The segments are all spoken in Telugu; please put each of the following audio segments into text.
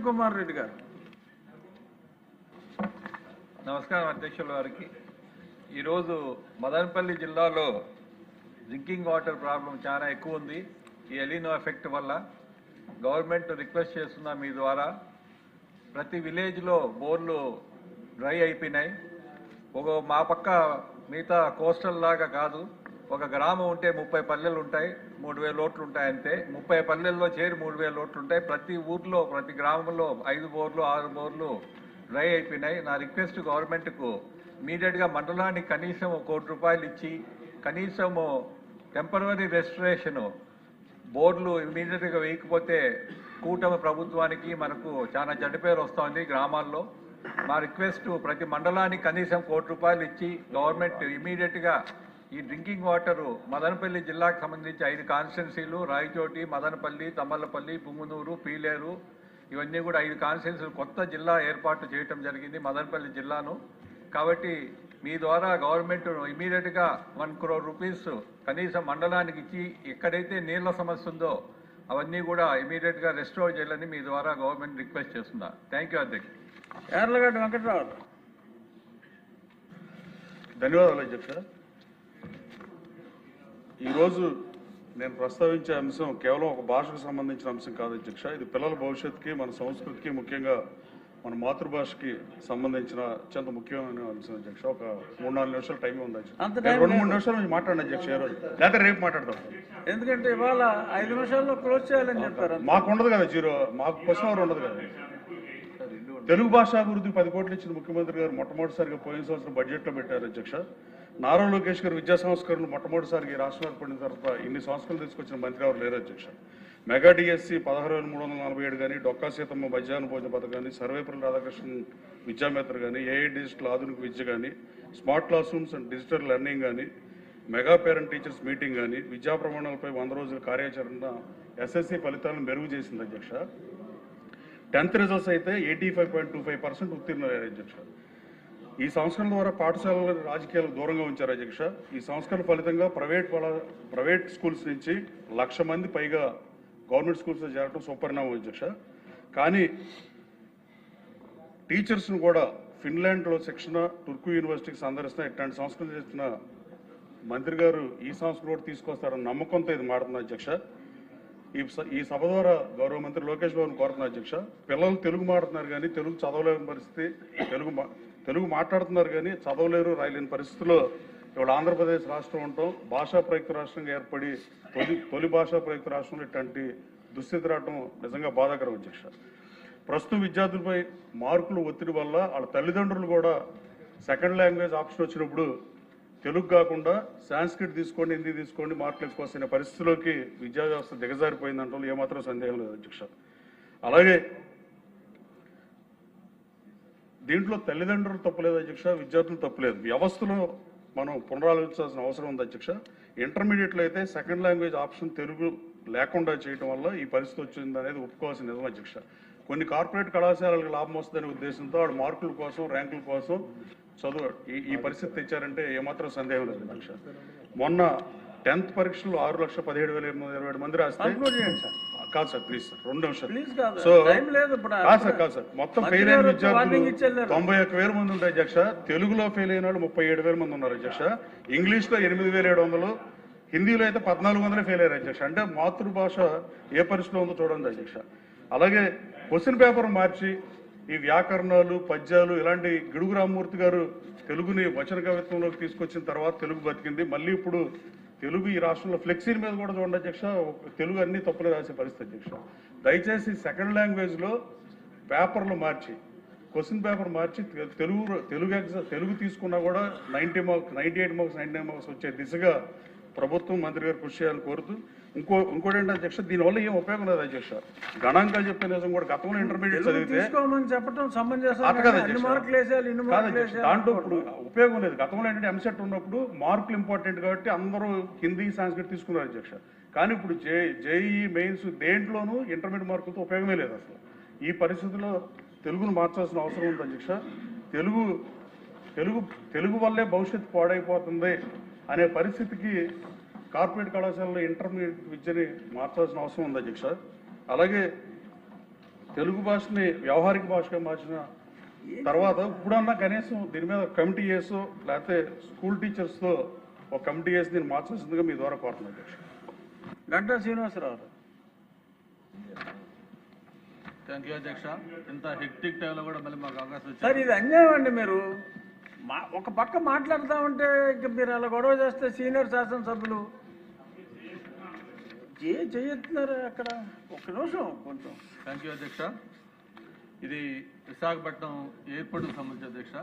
కుమార్ రెడ్డి గారు. నమస్కారం అధ్యక్షుల వారికి. ఈరోజు మదనపల్లి జిల్లాలో డ్రింకింగ్ వాటర్ ప్రాబ్లం చాలా ఎక్కువ ఉంది. ఈ ఎలినో ఎఫెక్ట్ వల్ల గవర్నమెంట్ రిక్వెస్ట్ చేస్తున్నా మీ ద్వారా, ప్రతి విలేజ్లో బోర్లు డ్రై అయిపోయినాయి. మా పక్క మిగతా కోస్టల్ లాగా కాదు, ఒక గ్రామం ఉంటే 30 పల్లెలు ఉంటాయి, 3000 లోట్లు ఉంటాయి అంతే. 30 పల్లెల్లో చేరి 3000 లోట్లు ఉంటాయి. ప్రతి ఊర్లో ప్రతి గ్రామంలో 5 బోర్లు 6 బోర్లు డ్రై అయిపోయినాయి. నా రిక్వెస్ట్ గవర్నమెంట్కు ఇమీడియట్గా మండలానికి కనీసం ₹1 కోటి ఇచ్చి కనీసము టెంపరరీ రెస్టరేషను బోర్డులు ఇమీడియట్గా వేయకపోతే కూటమి ప్రభుత్వానికి మనకు చాలా చెడ్డ పేరు వస్తుంది గ్రామాల్లో. మా రిక్వెస్ట్ ప్రతి మండలానికి కనీసం ₹1 కోటి ఇచ్చి గవర్నమెంట్ ఇమీడియట్గా ఈ డ్రింకింగ్ వాటరు మదనపల్లి జిల్లాకు సంబంధించి 5 కాన్స్టిట్యున్సీలు రాయచోటి, మదనపల్లి, తమ్మలపల్లి, పుంగునూరు, పీలేరు, ఇవన్నీ కూడా 5 కాన్స్టిట్యున్సీలు కొత్త జిల్లా ఏర్పాటు చేయటం జరిగింది మదనపల్లి జిల్లాను. కాబట్టి మీ ద్వారా గవర్నమెంట్ ఇమీడియట్గా ₹1 కోటి కనీసం మండలానికి ఇచ్చి ఎక్కడైతే నీళ్ల సమస్య ఉందో అవన్నీ కూడా ఇమీడియట్గా రెస్టోర్ చేయాలని మీ ద్వారా గవర్నమెంట్ రిక్వెస్ట్ చేస్తున్నా. థ్యాంక్ యూ అధ్యక్ష. యార్లగడ్డ వెంకటరావు. ధన్యవాదాలు అధ్యక్ష. ఈరోజు నేను ప్రస్తావించే అంశం కేవలం ఒక భాషకు సంబంధించిన అంశం కాదు అధ్యక్ష. ఇది పిల్లల భవిష్యత్తుకి, మన సంస్కృతికి, ముఖ్యంగా మన మాతృభాషకి సంబంధించిన అత్యంత ముఖ్యమైన అంశం అధ్యక్ష. ఒక 3-4 నిమిషాలు టైం ఉంది అధ్యక్ష. 2-3 నిమిషాలు నుంచి మాట్లాడండి అధ్యక్ష. ఈ రోజు లేకపోతే రేపు మాట్లాడదాం. ఎందుకంటే ఇవాళ 5 నిమిషాల్లో క్లోజ్ చేయాలని చెప్పారు. మాకు ఉండదు కదా జీరో, మాకు క్వశ్చన్ అవర్ ఉండదు కదా. తెలుగు భాషాభివృద్ధికి 10 కోట్లు ఇచ్చిన ముఖ్యమంత్రి గారు మొట్టమొదటిసారిగా పోయిన సంవత్సరం బడ్జెట్లో పెట్టారు అధ్యక్ష. నారా లోకేష్ గారు విద్యా సంస్కరణలు మొట్టమొదటిసారిగా ఈ రాష్ట్రం ఏర్పడిన తర్వాత ఇన్ని సంస్కరణలు తీసుకొచ్చిన మంత్రి ఎవరు లేరు అధ్యక్ష. మెగా డిఎస్సి 16,347 కానీ, డొక్కా సీతమ్మ మధ్యాహ్న భోజన పథకం కానీ, సర్వేపల్లి రాధాకృష్ణన్ విద్యామేత్ర కానీ, ఏఐ డిజిటల్ ఆధునిక విద్య కానీ, smart class rooms and digital learning కానీ, మెగా పేరెంట్ టీచర్స్ మీటింగ్ కానీ, విద్యా ప్రమాణాలపై 100 రోజుల కార్యాచరణ ఎస్ఎస్సి ఫలితాలను మెరుగు చేసింది అధ్యక్ష. 10th రిజల్ట్స్ అయితే 85.25% ఉత్తీర్ణులయ్యారు అధ్యక్ష. ఈ సంస్కరణ ద్వారా పాఠశాలల రాజకీయాలకు దూరంగా ఉంచారు అధ్యక్ష. ఈ సంస్కరణ ఫలితంగా ప్రైవేట్ స్కూల్స్ నుంచి 1,00,000 మంది పైగా గవర్నమెంట్ స్కూల్స్లో చేరడం సుపరిణామం అధ్యక్ష. కానీ టీచర్స్ను కూడా ఫిన్లాండ్లో శిక్షణ, టుర్కు యూనివర్సిటీకి సందర్శిస్తున్న ఇట్లాంటి సంస్కరణ చేస్తున్న మంత్రి గారు ఈ సంస్కరణ కూడా తీసుకొస్తారన్న నమ్మకంతో ఇది మాడుతున్న అధ్యక్ష. ఈ సభ ద్వారా గౌరవ మంత్రి లోకేష్ బాబుని కోరుతున్న అధ్యక్ష. పిల్లలు తెలుగు మాట్లాడుతున్నారు కానీ తెలుగు చదవలేని పరిస్థితి, తెలుగు మాట్లాడుతున్నారు కానీ చదవలేరు, రాయలేని పరిస్థితుల్లో ఇవాళ ఆంధ్రప్రదేశ్ రాష్ట్రం ఉండటం, భాషా ప్రయుక్త రాష్ట్రంగా ఏర్పడి తొలి భాషా ప్రయుక్త రాష్ట్రంలో ఇట్లాంటి దుస్థితి రావడం నిజంగా బాధాకరం అధ్యక్ష. ప్రస్తుతం విద్యార్థులపై మార్కులు ఒత్తిడి వల్ల వాళ్ళ తల్లిదండ్రులు కూడా సెకండ్ లాంగ్వేజ్ ఆప్షన్ వచ్చినప్పుడు తెలుగు కాకుండా సాంస్క్రిట్ తీసుకోండి, హిందీ తీసుకోండి, మార్కులు ఎక్కువ వస్తున్న పరిస్థితిలోకి విద్యా వ్యవస్థ దిగజారిపోయిందంటే ఏమాత్రం సందేహం లేదు అధ్యక్ష. అలాగే దీంట్లో తల్లిదండ్రులు తప్పులేదు అధ్యక్ష, విద్యార్థులు తప్పులేదు. వ్యవస్థలో మనం పునరాలోచించాల్సిన అవసరం ఉంది అధ్యక్ష. ఇంటర్మీడియట్లో అయితే సెకండ్ లాంగ్వేజ్ ఆప్షన్ తెలుగు లేకుండా చేయడం వల్ల ఈ పరిస్థితి వచ్చింది అనేది ఒప్పుకోవాల్సిన నిజం అధ్యక్ష. కొన్ని కార్పొరేట్ కళాశాలలకు లాభం వస్తుందనే ఉద్దేశంతో వాడు మార్కుల కోసం, ర్యాంకుల కోసం చదువు ఈ పరిస్థితి తెచ్చారంటే ఏమాత్రం సందేహం లేదు అధ్యక్ష. మొన్న 10th పరీక్షలు 6,17,827 మంది రాస్తే కాదు సార్, ప్లీజ్ సార్ 2 నిమిషాలు. సో కాదు సార్, మొత్తం ఫెయిల్ అయిన విద్యార్థులు 91,000 మంది ఉంటాయి అధ్యక్ష. తెలుగులో ఫెయిల్ అయిన వాళ్ళు 37,000 మంది ఉన్నారు అధ్యక్ష. ఇంగ్లీష్లో 8,700, హిందీలో అయితే 1,400 ఫెయిల్ అయ్యారు అధ్యక్ష. అంటే మాతృభాష ఏ పరిస్థితిలో ఉందో చూడండి అధ్యక్ష. అలాగే క్వశ్చన్ పేపర్ మార్చి ఈ వ్యాకరణాలు, పద్యాలు ఇలాంటి గిడుగు రామ్మూర్తి గారు తెలుగుని వచన కవిత్వంలోకి తీసుకొచ్చిన తర్వాత తెలుగు బతికింది. మళ్ళీ ఇప్పుడు తెలుగు ఈ రాష్ట్రంలో ఫ్లెక్సీల మీద కూడా చూడండి అధ్యక్ష, తెలుగు అన్ని తప్పులు రాసే పరిస్థితి అధ్యక్ష. దయచేసి సెకండ్ లాంగ్వేజ్లో పేపర్లు మార్చి, క్వశ్చన్ పేపర్ మార్చి తెలుగు తీసుకున్నా కూడా 90 మార్క్స్, 98 మార్క్స్, 99 మార్క్స్ వచ్చే దిశగా ప్రభుత్వం, మంత్రి గారు కృషి చేయాలని కోరుతూ, ఇంకోటి ఏంటంటే అధ్యక్ష, దీనివల్ల ఏం ఉపయోగం లేదు అధ్యక్ష. గణాంకాలు చెప్పే నిజం కూడా గతంలో ఇంటర్మీడియట్ చదివితే దాంట్లో ఇప్పుడు ఉపయోగం లేదు. గతంలో ఏంటంటే ఎంసెట్ ఉన్నప్పుడు మార్కులు ఇంపార్టెంట్ కాబట్టి అందరూ హిందీ, సంస్కృతి తీసుకున్నారు అధ్యక్ష. కానీ ఇప్పుడు జేఈ మెయిన్స్ దేంట్లోనూ ఇంటర్మీడియట్ మార్కులతో ఉపయోగమే లేదు అసలు. ఈ పరిస్థితుల్లో తెలుగును మార్చాల్సిన అవసరం ఉంది అధ్యక్ష. తెలుగు వల్లే భవిష్యత్తు పాడైపోతుంది అనే పరిస్థితికి కార్పొరేట్ కళాశాలలో ఇంటర్మీడియట్ విద్యని మార్చాల్సిన అవసరం ఉంది అధ్యక్ష. అలాగే తెలుగు భాషని వ్యవహారిక భాషగా మార్చిన తర్వాత ఇప్పుడన్నా కనీసం దీని మీద కమిటీ చేసో లేకపోతే స్కూల్ టీచర్స్తో ఒక కమిటీ చేసి దీన్ని మార్చాల్సిందిగా మీ ద్వారా కోరుతున్నాను అధ్యక్ష. గంటా శ్రీనివాసరావు. థ్యాంక్ యూ అధ్యక్ష. ఇంత హెక్టిక్ టైంలో కూడా మళ్ళీ మాకు అవకాశం వచ్చింది. సార్ ఇది అన్యాయం అండి. మీరు ఒక పక్క మాట్లాడుతూ ఉంటే ఇంక మీరు అలా గొడవ చేస్తే సీనియర్ శాసనసభ్యులు చేస్తున్నారు అక్కడ. ఒక్క నిమిషం కొంచెం. థ్యాంక్ యూ అధ్యక్ష. ఇది విశాఖపట్నం ఎయిర్పోర్ట్కి సంబంధించి అధ్యక్ష.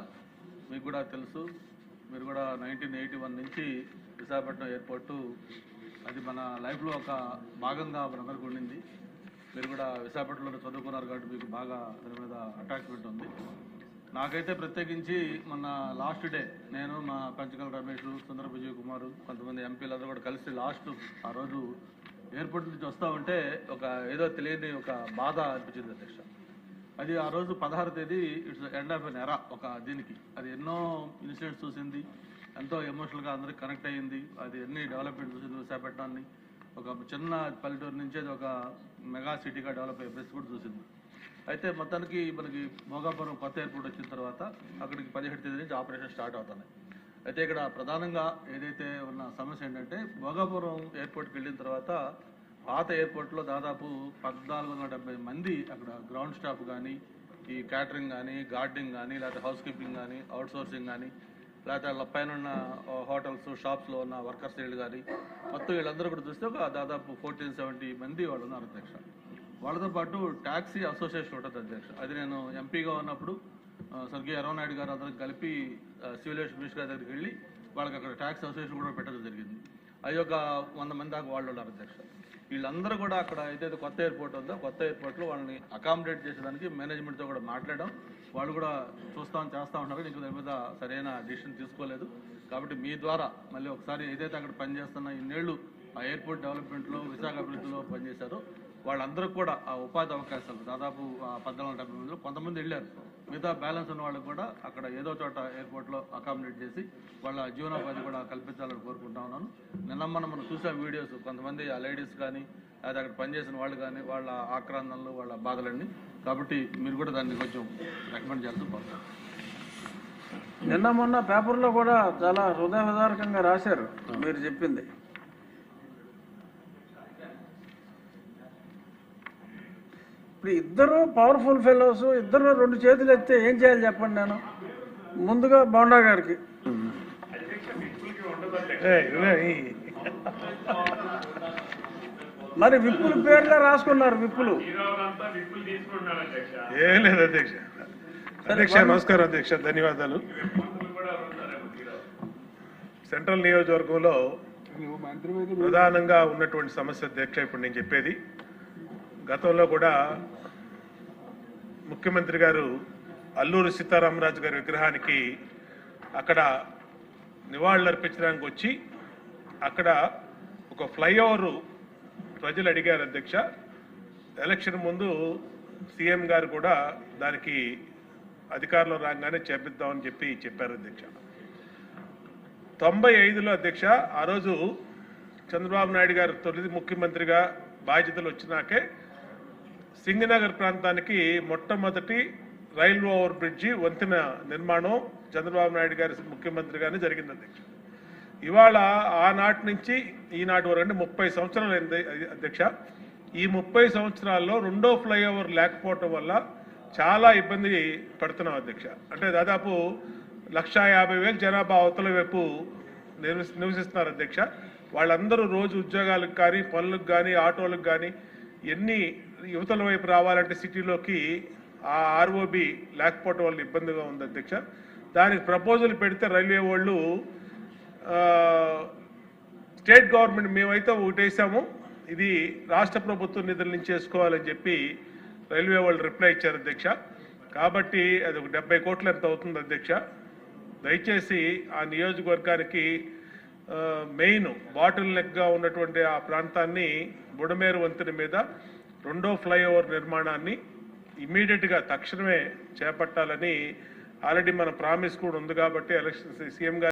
మీకు కూడా తెలుసు, మీరు కూడా 1981 నుంచి విశాఖపట్నం ఎయిర్పోర్టు అది మన లైఫ్లో ఒక భాగంగా మనందరికీ ఉండింది. మీరు కూడా విశాఖపట్నంలో చదువుకున్నారు కాబట్టి మీకు బాగా దాని మీద అటాచ్మెంట్ ఉంది. నాకైతే ప్రత్యేకించి మొన్న లాస్ట్ డే నేను మా పంచకల రమేష్, సుందర విజయ్ కుమార్, కొంతమంది ఎంపీలందరూ కూడా కలిసి లాస్ట్ ఆ రోజు ఎయిర్పోర్ట్ నుంచి వస్తూ ఉంటే ఒక ఏదో తెలియని ఒక బాధ అనిపించింది అధ్యక్ష. అది ఆ రోజు 16వ తేదీ ఇట్స్ ఎండ్ ఆఫ్ ఎన్ ఎరా. ఒక దీనికి అది ఎన్నో ఇన్సిడెంట్స్ చూసింది, ఎంతో ఎమోషనల్గా అందరికి కనెక్ట్ అయ్యింది. అది ఎన్ని డెవలప్మెంట్ చూసింది. విశాఖపట్నాన్ని ఒక చిన్న పల్లెటూరు నుంచి అది ఒక మెగా సిటీగా డెవలప్ అయ్యే ప్లేస్ కూడా చూసింది. అయితే మొత్తానికి మనకి భోగాపురం కొత్త ఎయిర్పోర్ట్ వచ్చిన తర్వాత అక్కడికి 17వ తేదీ నుంచి ఆపరేషన్ స్టార్ట్ అవుతున్నాయి. అయితే ఇక్కడ ప్రధానంగా ఏదైతే ఉన్న సమస్య ఏంటంటే భోగాపురం ఎయిర్పోర్ట్కి వెళ్ళిన తర్వాత పాత ఎయిర్పోర్ట్లో దాదాపు 1470 మంది అక్కడ గ్రౌండ్ స్టాఫ్ కానీ, ఈ క్యాటరింగ్ కానీ, గార్డెనింగ్ కానీ, లేకపోతే హౌస్ కీపింగ్ కానీ, అవుట్సోర్సింగ్ కానీ, లేకపోతే పైన ఉన్న హోటల్స్, షాప్స్లో ఉన్న వర్కర్స్ వీళ్ళు కానీ మొత్తం వీళ్ళందరూ కూడా చూస్తే ఒక దాదాపు 1470 మంది వాళ్ళు ఉన్నారు అధ్యక్ష. వాళ్ళతో పాటు ట్యాక్సీ అసోసియేషన్ ఉంటుంది అధ్యక్ష. అది నేను ఎంపీగా ఉన్నప్పుడు స్వర్గీయ అరవనాయుడు గారు అందరికి కలిపి సివిల్ ఏవియేషన్ మినిస్టర్ గారి దగ్గరికి వెళ్ళి వాళ్ళకి అక్కడ ట్యాక్సీ అసోసియేషన్ కూడా పెట్టడం జరిగింది. అది ఒక 100 మంది దాకా వాళ్ళు ఉన్నారు అధ్యక్ష. వీళ్ళందరూ కూడా అక్కడ ఏదైతే కొత్త ఎయిర్పోర్ట్ ఉందో కొత్త ఎయిర్పోర్ట్లో వాళ్ళని అకామిడేట్ చేసేదానికి మేనేజ్మెంట్తో కూడా మాట్లాడడం, వాళ్ళు కూడా చేస్తూ ఉన్నారు. ఇంక దాని మీద సరైన డిసిషన్ తీసుకోలేదు. కాబట్టి మీ ద్వారా మళ్ళీ ఒకసారి ఏదైతే అక్కడ పనిచేస్తున్న ఇన్నేళ్ళు ఆ ఎయిర్పోర్ట్ డెవలప్మెంట్లో విశాఖ అభివృద్ధిలో పనిచేశారో వాళ్ళందరూ కూడా ఆ ఉపాధి అవకాశాలు దాదాపు 1470 మందిలో కొంతమంది వెళ్ళారు. మిగతా బ్యాలెన్స్ ఉన్న వాళ్ళకి కూడా అక్కడ ఏదో చోట ఎయిర్పోర్ట్లో అకామిడేట్ చేసి వాళ్ళ జీవనోపాధి కూడా కల్పించాలని కోరుకుంటా ఉన్నాను. నిన్న మనం చూసాం వీడియోస్, కొంతమంది ఆ లేడీస్ కానీ లేదా అక్కడ పనిచేసిన వాళ్ళు కానీ వాళ్ళ ఆక్రందనలు, వాళ్ళ బాధలన్నీ. కాబట్టి మీరు కూడా దాన్ని కొంచెం రికమెండ్ చేస్తూ పోతారు. నిన్న మొన్న పేపర్లో కూడా చాలా హృదయ విదారకంగా రాశారు మీరు చెప్పింది. ఇప్పుడు ఇద్దరు పవర్ఫుల్ ఫెలోస్, ఇద్దరు 2 చేతులు ఎత్తే ఏం చేయాలి చెప్పండి. నేను ముందుగా బోండా గారికి మరి విప్పుల పేర్లే రాసుకున్నారు. విప్పులు ఏం లేదు అధ్యక్ష. అధ్యక్ష నమస్కారం అధ్యక్ష, ధన్యవాదాలు. సెంట్రల్ నియోజకవర్గంలో ప్రధానంగా ఉన్నటువంటి సమస్య అధ్యక్ష ఇప్పుడు నేను చెప్పేది. గతంలో కూడా ముఖ్యమంత్రి గారు అల్లూరి సీతారామరాజు గారి విగ్రహానికి అక్కడ నివాళులర్పించడానికి వచ్చి అక్కడ ఒక ఫ్లైఓవర్ ప్రజలు అడిగారు అధ్యక్ష. ఎలక్షన్ ముందు సీఎం గారు కూడా దానికి అధికారంలో రాగానే చేపిద్దామని చెప్పారు అధ్యక్ష. 95లో అధ్యక్ష ఆ రోజు చంద్రబాబు నాయుడు గారు తొలి ముఖ్యమంత్రిగా బాధ్యతలు వచ్చినాకే సింగనగర్ ప్రాంతానికి మొట్టమొదటి రైల్వే ఓవర్ బ్రిడ్జి వంతెన నిర్మాణం చంద్రబాబు నాయుడు గారి ముఖ్యమంత్రిగానే జరిగింది అధ్యక్ష. ఇవాళ ఆనాటి నుంచి ఈనాటి వరకు అంటే 30 సంవత్సరాలు అయింది అధ్యక్ష. ఈ 30 సంవత్సరాల్లో రెండో ఫ్లైఓవర్ లేకపోవటం వల్ల చాలా ఇబ్బంది పడుతున్నాం అధ్యక్ష. అంటే దాదాపు 150,000 జనాభా అవతల వైపు నివసిస్తున్నారు అధ్యక్ష. వాళ్ళందరూ రోజు ఉద్యోగాలకు కానీ, పనులకు కానీ, ఆటోలకు కానీ ఎన్ని యువతల వైపు రావాలంటే సిటీలోకి ఆ ఆర్ఓబి లేకపోవటం వల్ల ఇబ్బందిగా ఉంది అధ్యక్ష. దానికి ప్రపోజల్ పెడితే రైల్వే వాళ్ళు స్టేట్ గవర్నమెంట్ మేమైతే ఒకటేసాము, ఇది రాష్ట్ర ప్రభుత్వం నిధుల నుంచి చేసుకోవాలని చెప్పి రైల్వే వాళ్ళు రిప్లై ఇచ్చారు అధ్యక్ష. కాబట్టి అది ఒక 70 కోట్లు ఎంత అవుతుంది అధ్యక్ష. దయచేసి ఆ నియోజకవర్గానికి మెయిన్ బాటిల్ నెక్గా ఉన్నటువంటి ఆ ప్రాంతాన్ని బుడమేరు వంతెన మీద రెండో ఫ్లైఓవర్ నిర్మాణాన్ని ఇమ్మీడియట్గా తక్షణమే చేపట్టాలని ఆల్రెడీ మన ప్రామిస్ కూడా ఉంది. కాబట్టి ఎలక్షన్ సీఎం గారు